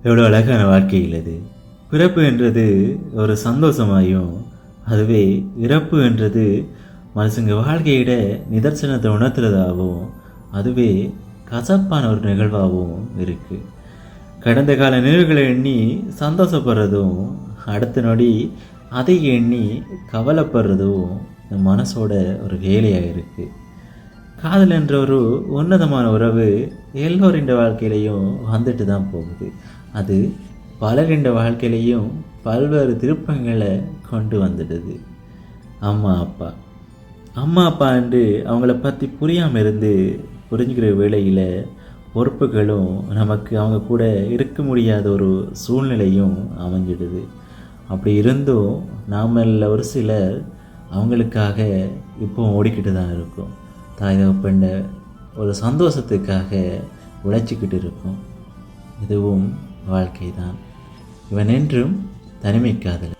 எவ்வளோ அழகான வாழ்க்கையில் இது. பிறப்பு என்றது ஒரு சந்தோஷமாயும், அதுவே இறப்பு என்றது மனுஷங்க வாழ்க்கையிட நிதர்சனத்தை உணர்த்துறதாகவும், அதுவே கசப்பான ஒரு நிகழ்வாகவும் இருக்குது. கடந்த கால நினைவுகளை எண்ணி சந்தோஷப்படுறதும், அடுத்த நொடி அதை எண்ணி கவலைப்படுறதும் என் மனசோட ஒரு வேலையாக இருக்குது. காதல் என்ற ஒரு உன்னதமான உறவு எல்லோரின் வாழ்க்கையிலையும் வந்துட்டு தான் போகுது. அது பலரின் வாழ்க்கையிலையும் பல்வேறு திருப்பங்களை கொண்டு வந்துடுது. அம்மா அப்பா அம்மா அப்பா என்று அவங்கள பற்றி புரியாமல் இருந்து புரிஞ்சுக்கிற வேளையில் பொறுப்புகளும் நமக்கு அவங்க கூட இருக்க முடியாத ஒரு சூழ்நிலையும் அமைஞ்சிடுது. அப்படி இருந்தும் நாமல்ல ஒரு சிலர் அவங்களுக்காக இப்போ ஓடிக்கிட்டு தான் இருக்கும். தாய் தகப்பண்ட ஒரு சந்தோஷத்துக்காக உழைச்சிக்கிட்டு இருக்கும். இதுவும் வாழ்க்கை தான். இவன் என்றும் தனிமை காதலன்.